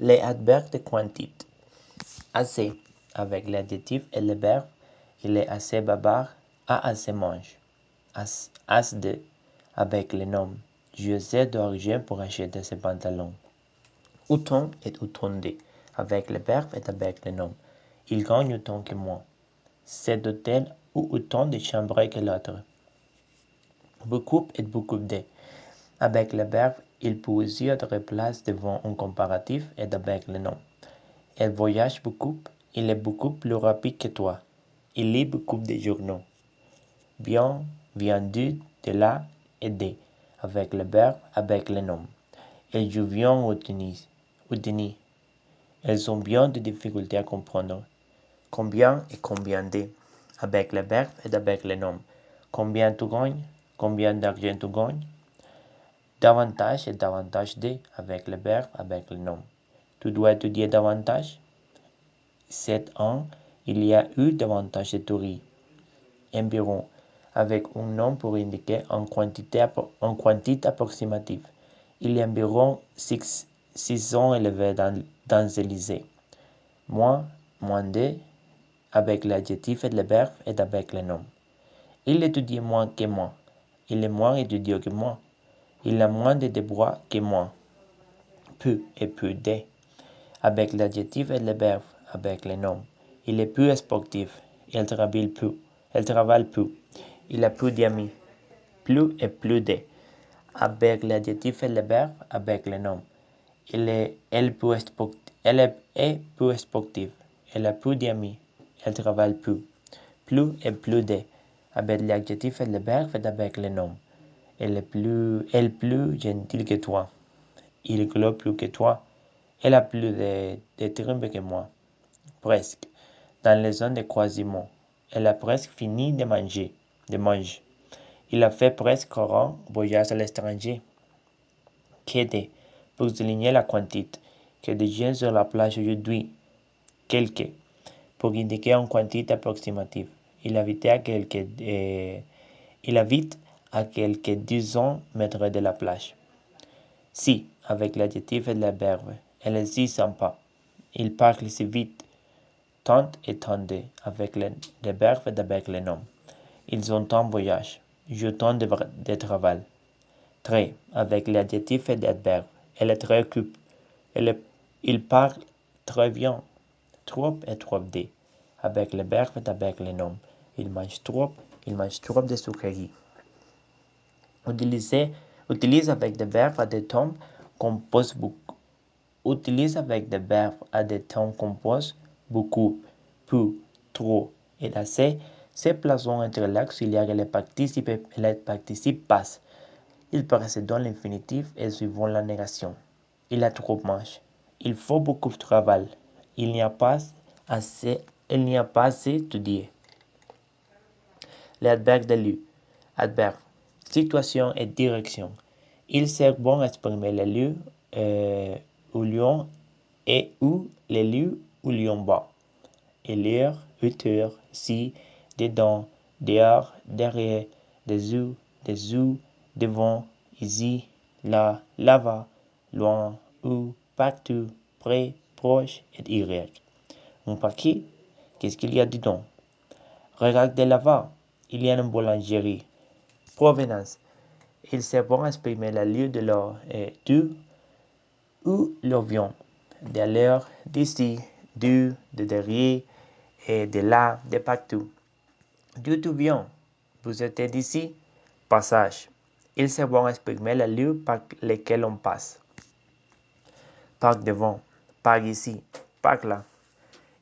Les adverbes de quantité. Assez, avec l'adjectif et le verbe. Il est assez bavard, a assez mange. As de, avec le nom. J'ai assez d'argent pour acheter ces pantalons. Autant et autant de, avec le verbe et avec le nom. Il gagne autant que moi. Cet hôtel ou autant de chambres que l'autre. Beaucoup et beaucoup de. Avec le verbe, il peut aussi être place devant un comparatif et avec le nom. Elle voyage beaucoup, il est beaucoup plus rapide que toi. Il lit beaucoup de journaux. Bien, viens-tu de là et de, avec le verbe, avec le nom. Et je viens au tennis. Elles ont bien de difficultés à comprendre. Combien et combien de, avec le verbe et avec le nom. Combien tu gagnes, combien d'argent tu gagnes. Davantage et davantage de, avec le verbe, avec le nom. Tu dois étudier davantage. Cet an, il y a eu davantage de touristes. Environ, avec un nom pour indiquer une quantité approximative. Il y a environ 600 élèves dans ce lycée. Moins, moins de, avec l'adjectif et le verbe et avec le nom. Il étudie moins que moi. Il est moins étudiant que moi. Il a moins de devoirs que moi. Peu et peu de, avec l'adjectif et le verbe, avec le nom. Il est plus sportif. Il travaille peu. Il a plus d'amis. Plus et plus de, avec l'adjectif et le verbe, avec le nom. Elle est plus sportive. Elle a plus d'amis. Elle travaille plus. Plus et plus de, avec l'adjectif et le verbe et avec le nom. Elle est plus gentille que toi. Il globe plus que toi. Elle a plus de trompe que moi. Presque. Dans les zones de croisement. Elle a presque fini de manger. Il a fait presque un voyage à l'étranger. Quede, pour souligner la quantité. Que des gens sur la plage aujourd'hui. Quelques, pour indiquer une quantité approximative. Il habite à quelques 200 mètres de la plage. Si, avec l'adjectif et le verbe. Elle est si sympa. Il parle si vite. Tant et tant de, avec le verbe et avec le nom. Ils ont un voyage. Je tant de travail. Très, avec l'adjectif et l'adverbe. Elle est très occupée. Il parle très bien. Trop et trop de, avec le verbe et avec le nom. Il mange trop de sucreries. Utilise avec des verbes à des temps composés beaucoup. Utilise avec des verbes à des temps composés beaucoup, peu, trop et assez. Se plaçant entre l'auxiliaire et le participe passe. Il précède l'infinitif et suivant la négation. Il a trop mange. Il faut beaucoup de travail. Il n'y a pas assez étudié. L'adverbe de lieu. Adverbe. Situation et direction. Il sert bon à exprimer le lieu où l'on est ou le lieu où l'on va. Et l'heure, hauteur, si, dedans, dehors, derrière, dessous, devant, ici, là, là-bas, loin, où, partout, près, proche et derrière. Un paquet, qu'est-ce qu'il y a dedans? Regardez là-bas, il y a une boulangerie. Provenance, il sert bon à exprimer le lieu de l'or et d'où où l'on vient. De l'heure, d'ici, de derrière et de là, de partout. D'où tu viens? Vous êtes d'ici? Passage. Il sert bon à exprimer le lieu par lequel on passe. Par devant, par ici, par là.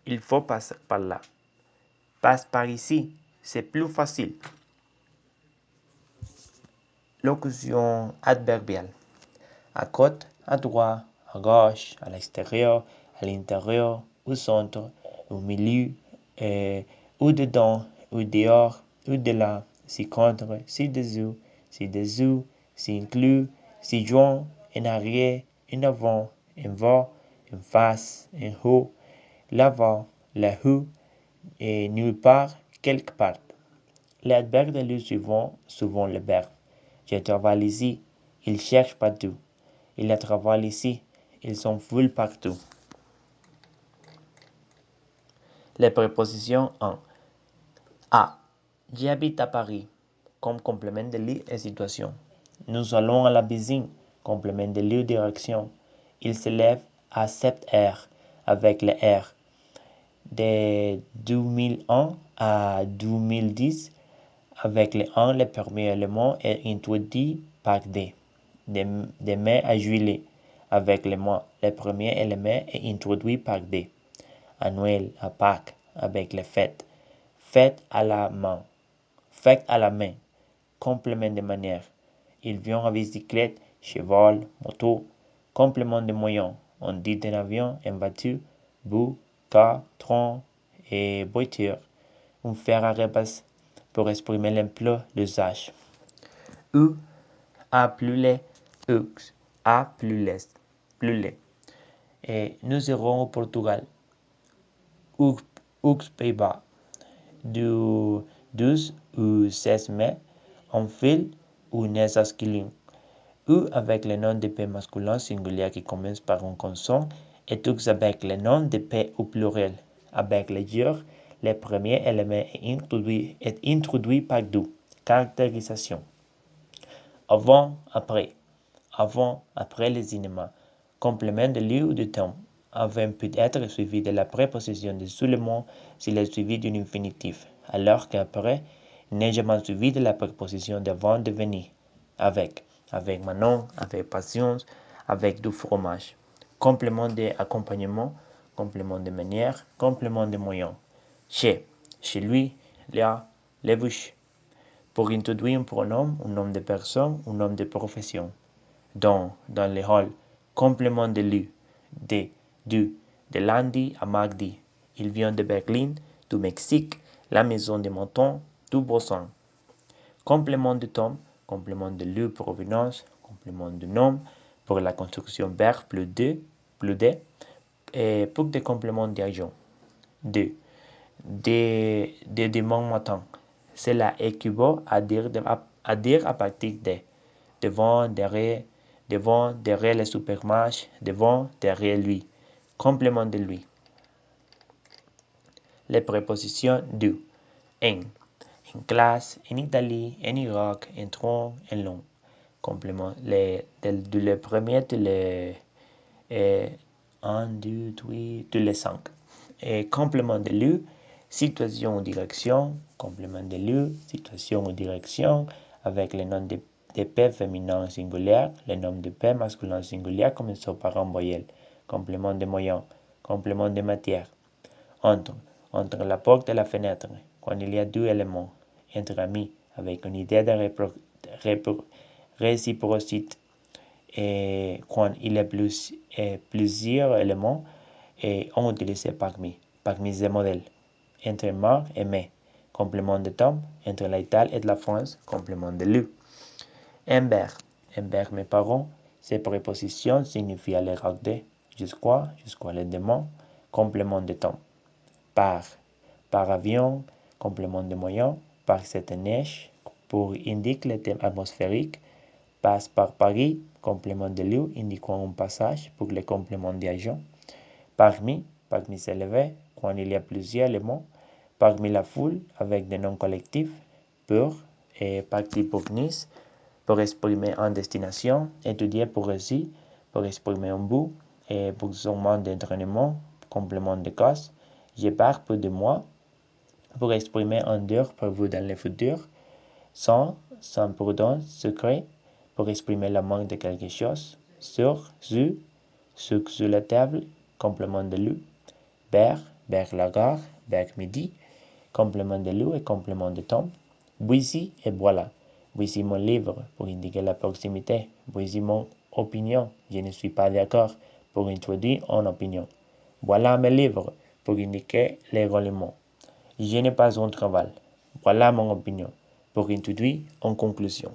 Il faut passer par là. Passe par ici, c'est plus facile. Locution adverbiale. À côté, à droite, à gauche, à l'extérieur, à l'intérieur, au centre, au milieu, ou dedans, ou dehors, ou de là, ci contre, ci dessous, ci inclus, ci joint, en arrière, en avant, en bas, en face, en haut, l'avant, là-haut, et nulle part, quelque part. L'adverbe de lieu suivant, souvent le verbe. Je travaille ici. Il cherche partout. Il travaille ici. Ils sont full partout. Les prépositions en A. J'habite à Paris, comme complément de lieu et situation. Nous allons à la piscine, complément de lieu direction. Il se lève à 7 heures, avec le R. De 2001 à 2010, avec le 1, le premier élément est introduit par D. De mai à juillet, avec le mois, le premier élément est introduit par D. À Noël, à Pâques, avec les fêtes. Fête à la main. Fête à la main. Complément de manière. Il vient à bicyclette, cheval, moto. Complément de moyen. On dit un avion, une voiture, bus, car, train et voiture. Un fer à repasser pour exprimer l'emploi d'usage. U, A plus les, X, A plus les. Et nous irons au Portugal. Aux Pays-Bas. Du 12 au 16 mai, on file ou naisse masculin. U avec le nom de P masculin singulier qui commence par une consonne et X avec le nom de P au pluriel. Avec le jour, le premier élément est introduit par du. Caractérisation. Avant, après. Avant, après le cinéma. Complément de lieu ou de temps. Avant peut être suivi de la préposition de seulement s'il est suivi d'un infinitif, alors qu'après n'est jamais suivi de la préposition d'avant de venir. Avec Manon, avec patience, avec du fromage. Complément d'accompagnement, complément de manière, complément de moyen. Chez lui, là, les bouches. Pour introduire un pronom, un nom de personne, un nom de profession. Dans les halls, complément de lieu, de lundi à mardi. Il vient de Berlin, du Mexique, la maison de Menton, du Boston. Complément de temps, complément de lieu provenance, complément de nom, pour la construction verbe plus de, et pour des compléments d'argent. De demain matin. Cela équivaut à dire à partir de. Devant, derrière le supermarché, devant, derrière lui. Complément de lui. Les prépositions du. En classe, en Italie, en Irak, en train, en long. Complément. Le premier, les 1, 2, 3, tous les 5. Et complément de lieu, situation ou direction, complément de lieu, situation ou direction, avec le nom de P féminin singulier, le nom de P masculin singulier commençant par un voyelle. Complément de moyen, complément de matière. Entre la porte et la fenêtre, quand il y a deux éléments. Entre amis, avec une idée de réciprocité. Et quand il y a plusieurs éléments, et on utilise parmi ces modèles. Entre mar et mai, complément de temps. Entre l'Italie et la France, complément de lieu. Envers, mes parents, ces prépositions signifient aller regarder jusqu'à le demain, complément de temps. Par avion, complément de moyen. Par cette neige, pour indiquer le thème atmosphérique. Passe par Paris, complément de lieu indiquant un passage pour le complément d'agent. Parmi s'élever, quand il y a plusieurs éléments. Parmi la foule, avec des noms collectifs. Pour et parti pour Nice, pour exprimer en destination. Étudier pour réussir, pour exprimer un but. Et pour son manque d'entraînement, complément de cause. Je pars pour 2 mois, pour exprimer un dur prévu dans le futur. Sans prudence, secret, pour exprimer le manque de quelque chose. Sur la table, complément de lieu. Vers la gare, vers midi, complément de lieu et complément de temps. Voici et voilà. Voici mon livre pour indiquer la proximité. Voici mon opinion. Je ne suis pas d'accord pour introduire une opinion. Voilà mes livres pour indiquer les règlements. Je n'ai pas un travail. Voilà mon opinion pour introduire en conclusion.